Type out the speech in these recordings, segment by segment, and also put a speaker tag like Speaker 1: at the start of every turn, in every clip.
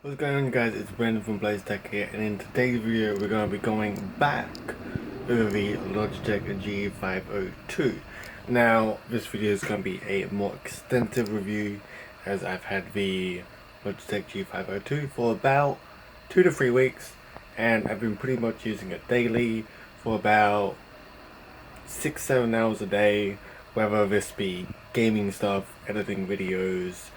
Speaker 1: What's going on, guys? It's Brandon from BlazeTech here, and in today's video we're going to be going back over the Logitech G502. Now this video is going to be a more extensive review, as I've had the Logitech G502 for about 2 to 3 weeks, and I've been pretty much using it daily for about 6-7 hours a day, whether this be gaming stuff, editing videos,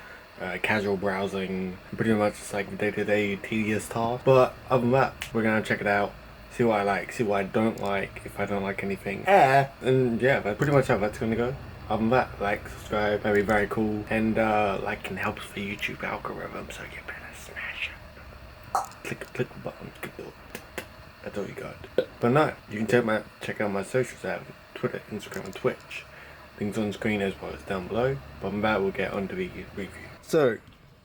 Speaker 1: casual browsing, pretty much just like the day-to-day tedious task. But other than that, we're gonna check it out, see what I like, see what I don't like, if I don't like anything, and yeah, that's pretty much how that's gonna go. Other than that, like, subscribe, that'd be very cool, and liking helps the YouTube algorithm, so you better smash it. Click the button, that's all you got. But no, you can check out my socials. I have Twitter, Instagram, and Twitch. Links on screen as well as down below. But from that, we'll get on to the review. So,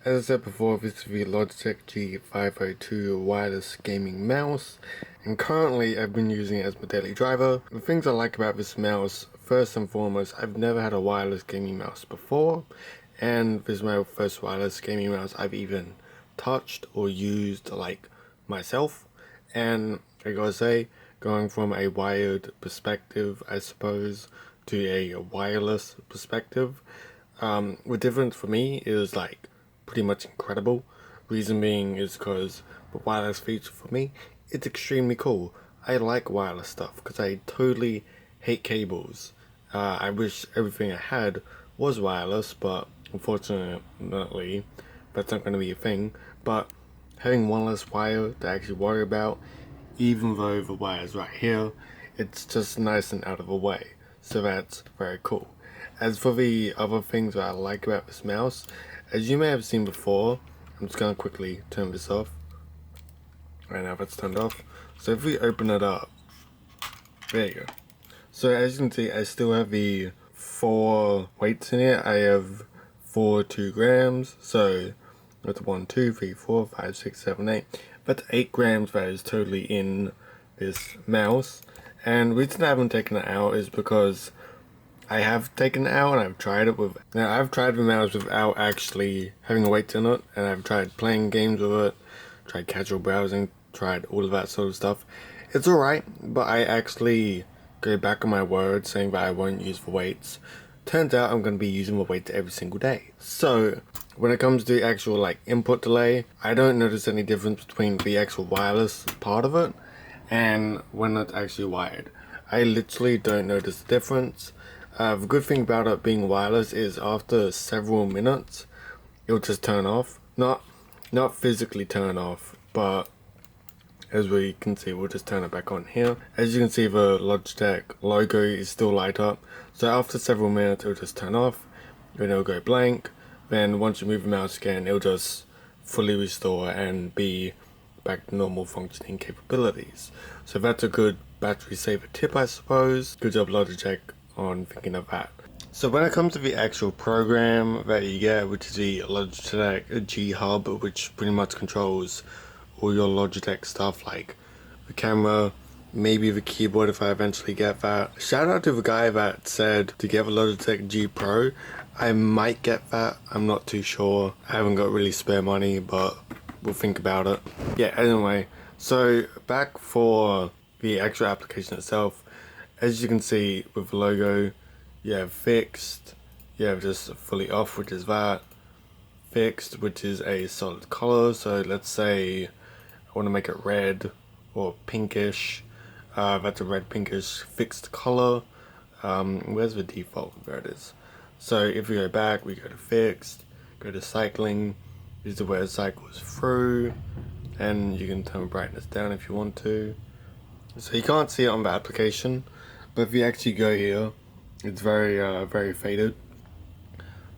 Speaker 1: as I said before, this is the Logitech G502 wireless gaming mouse, and currently I've been using it as my daily driver. The things I like about this mouse, first and foremost, I've never had a wireless gaming mouse before, and this is my first wireless gaming mouse I've even touched or used like myself. And I gotta say, going from a wired perspective, I suppose, to a wireless perspective, the difference for me is like pretty much incredible. Reason being is because the wireless feature for me, it's extremely cool. I like wireless stuff because I totally hate cables. I wish everything I had was wireless, but unfortunately that's not going to be a thing. But having one less wire to actually worry about, even though the wire is right here, it's just nice and out of the way. So that's very cool. As for the other things that I like about this mouse, as you may have seen before, I'm just going to quickly turn this off. Right now that's turned off. So if we open it up, there you go. So as you can see, I still have the 4 weights in it. I have 4 2 grams, so that's 1, 2, 3, 4, 5, 6, 7, 8. That's 8 grams that is totally in this mouse. And the reason I haven't taken it out is because I have taken it out and I've tried it with. Now I've tried the mouse without actually having a weight in it, and I've tried playing games with it, tried casual browsing, tried all of that sort of stuff. It's alright, but I actually go back on my word saying that I won't use the weights. Turns out I'm going to be using the weights every single day. So when it comes to the actual like input delay, I don't notice any difference between the actual wireless part of it and when it's actually wired. I literally don't notice the difference. The good thing about it being wireless is after several minutes, it'll just turn off. Not physically turn off, but as we can see, we'll just turn it back on here. As you can see, the Logitech logo is still light up. So after several minutes, it'll just turn off, then it'll go blank. Then once you move the mouse again, it'll just fully restore and be back to normal functioning capabilities. So that's a good battery saver tip, I suppose. Good job, Logitech, on thinking of that. So when it comes to the actual program that you get, which is the Logitech G Hub, which pretty much controls all your Logitech stuff like the camera, maybe the keyboard if I eventually get that. Shout out to the guy that said to get the Logitech G Pro. I might get that, I'm not too sure. I haven't got really spare money, but we'll think about it. Yeah, anyway, so back for the actual application itself. As you can see with the logo, you have fixed, you have just fully off, which is that. Fixed, which is a solid color, so let's say I want to make it red or pinkish. That's a red pinkish fixed color. Where's the default? There it is. So if we go back, we go to fixed, go to cycling. This is where it cycles through, and you can turn brightness down if you want to. So you can't see it on the application, but if you actually go here, it's very faded.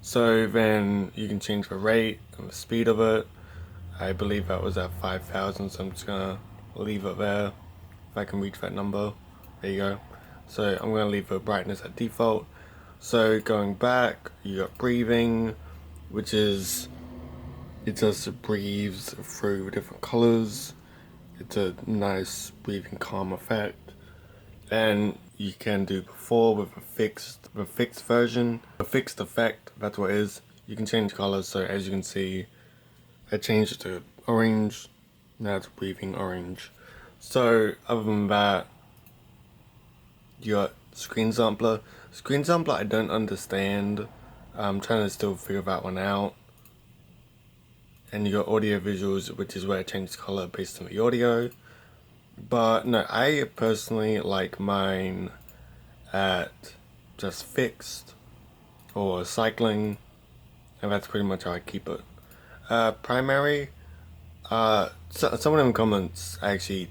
Speaker 1: So then you can change the rate and the speed of it. I believe that was at 5,000, so I'm just gonna leave it there. If I can reach that number, there you go. So I'm gonna leave the brightness at default. So going back, you got breathing, which is, it just breathes through different colors. It's a nice breathing calm effect. And you can do before with a fixed version, a fixed effect, that's what it is. You can change colors, so as you can see, I changed it to orange, now it's breathing orange. So other than that, you got screen sampler. Screen sampler I don't understand. I'm trying to still figure that one out. And you got audio visuals, which is where it changes color based on the audio. But no, I personally like mine at just fixed or cycling, and that's pretty much how I keep it. Primary, some of them comments actually,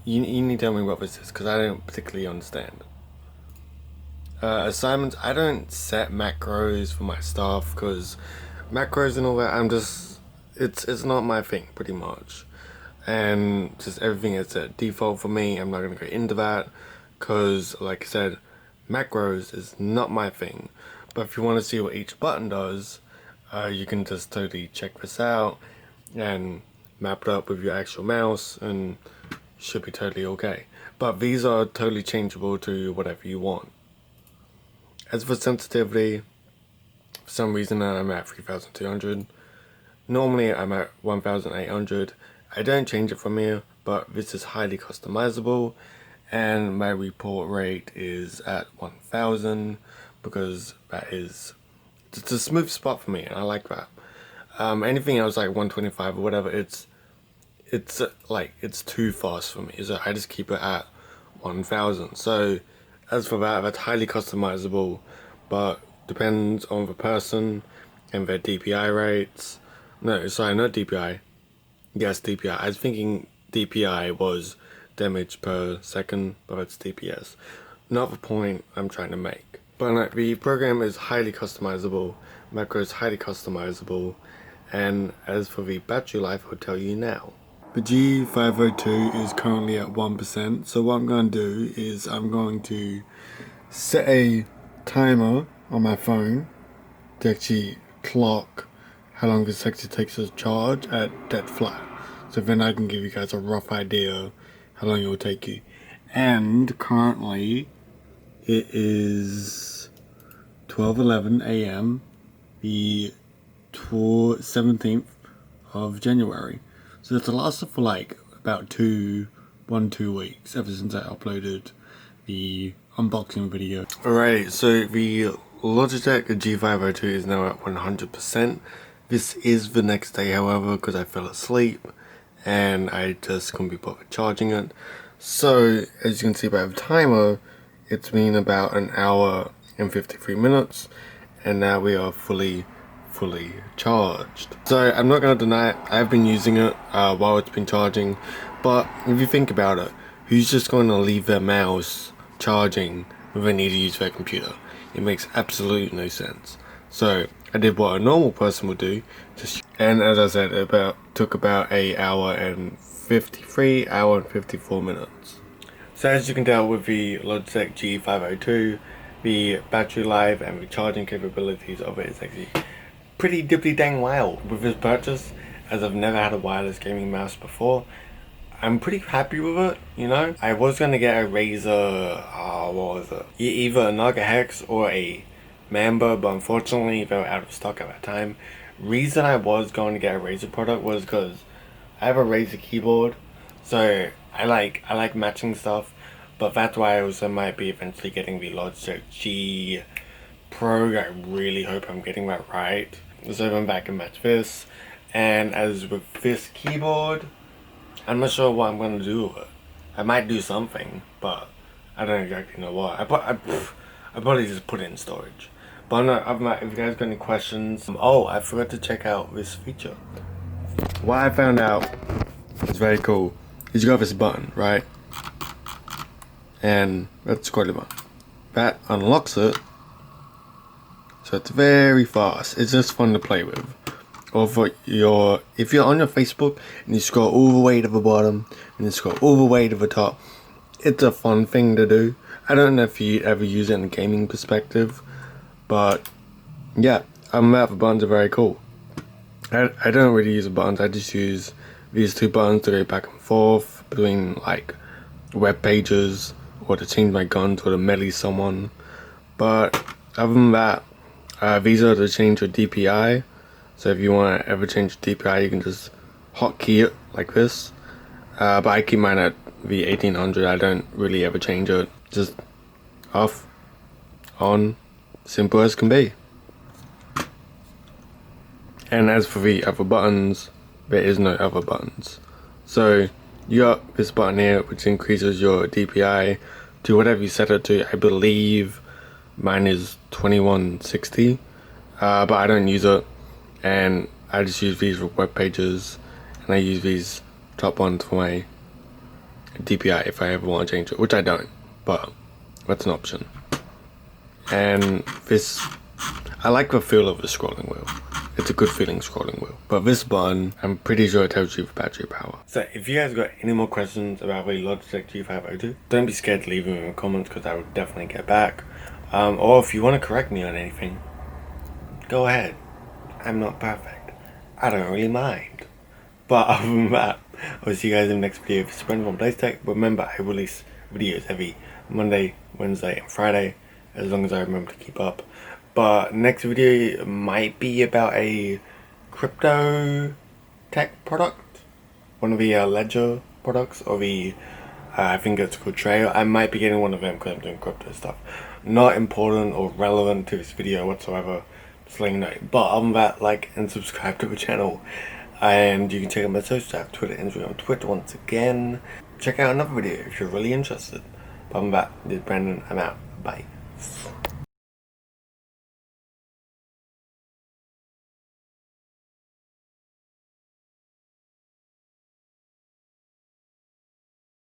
Speaker 1: you need to tell me what this is, because I don't particularly understand. Assignments, I don't set macros for my stuff, because macros and all that, it's not my thing, pretty much. And just everything is at default for me. I'm not going to go into that, because like I said, macros is not my thing. But if you want to see what each button does, you can just totally check this out and map it up with your actual mouse, and should be totally okay. But these are totally changeable to whatever you want. As for sensitivity, for some reason I'm at 3200. Normally I'm at 1800. I don't change it from here, but this is highly customizable, and my report rate is at 1000 because that is it's a smooth spot for me, and I like that. Anything else like 125 or whatever, it's like it's too fast for me, so I just keep it at 1000. So as for that, that's highly customizable, but depends on the person and their DPI rates. No, sorry, not DPI. Yes, DPI. I was thinking DPI was damage per second, but it's DPS. Not the point I'm trying to make. But no, the program is highly customizable, macro is highly customizable, and as for the battery life, I'll tell you now. The G502 is currently at 1%, so what I'm going to do is I'm going to set a timer on my phone to actually clock how long this actually takes to charge at dead flat. So then I can give you guys a rough idea how long it will take you. And currently it is 12:11 a.m. the 17th of January. So it's lasted for like about 2 weeks ever since I uploaded the unboxing video. Alright, so the Logitech G502 is now at 100%. This is the next day, however, because I fell asleep and I just couldn't be bothered charging it. So as you can see by the timer, it's been about an hour and 53 minutes, and now we are fully charged. So I'm not gonna deny it, I've been using it while it's been charging, but if you think about it, who's just going to leave their mouse charging when they need to use their computer? It makes absolutely no sense. So I did what a normal person would do, and as I said, it took about an hour and 54 minutes. So as you can tell with the Logitech G502, the battery life and the charging capabilities of it is actually pretty dippy dang wild. With this purchase, as I've never had a wireless gaming mouse before, I'm pretty happy with it, you know. I was gonna get a Razer, what was it? Either a Naga Hex or a Mamba, but unfortunately they were out of stock at that time. Reason I was going to get a Razer product was because I have a Razer keyboard, so I like matching stuff, but that's why I also might be eventually getting the Logitech G Pro. I really hope I'm getting that right, so then I can match this. And as with this keyboard, I'm not sure what I'm going to do with it. I might do something, but I don't exactly know what. I probably just put it in storage. But no, if you guys got any questions, oh, I forgot to check out this feature. What I found out is very cool is you got this button, right? And that's quite a button. That unlocks it, so it's very fast. It's just fun to play with. Or for if you're on your Facebook and you scroll all the way to the bottom and you scroll all the way to the top, it's a fun thing to do. I don't know if you ever use it in a gaming perspective, but yeah, the buttons are very cool. I don't really use the buttons, I just use these two buttons to go back and forth between like web pages, or to change my guns, or to melee someone. But other than that, these are to change your DPI. So if you want to ever change DPI, you can just hotkey it like this, but I keep mine at the 1800. I don't really ever change it. Just off, on, simple as can be. And as for the other buttons, there is no other buttons. So you got this button here which increases your DPI to whatever you set it to. I believe mine is 2160, but I don't use it, and I just use these for web pages, and I use these top ones for my DPI if I ever want to change it, which I don't, but that's an option. And this, I like the feel of the scrolling wheel. It's a good feeling scrolling wheel. But this button, I'm pretty sure it tells you the battery power. So if you guys got any more questions about the Logitech G502, don't be scared to leave them in the comments, because I will definitely get back. Or if you want to correct me on anything, go ahead. I'm not perfect. I don't really mind. But other than that, I'll see you guys in the next video. If it's Brendan from BlazeTech, remember I release videos every Monday, Wednesday, and Friday, as long as I remember to keep up. But next video might be about a crypto tech product, one of the Ledger products, or the I think it's called Trail. I might be getting one of them because I'm doing crypto stuff. Not important or relevant to this video whatsoever, just letting you know. But other than that, like and subscribe to the channel, and you can check out my social. I have Twitter, Instagram, Twitter once again. Check out another video if you're really interested. But other than that, this is Brandon. I'm out. Bye.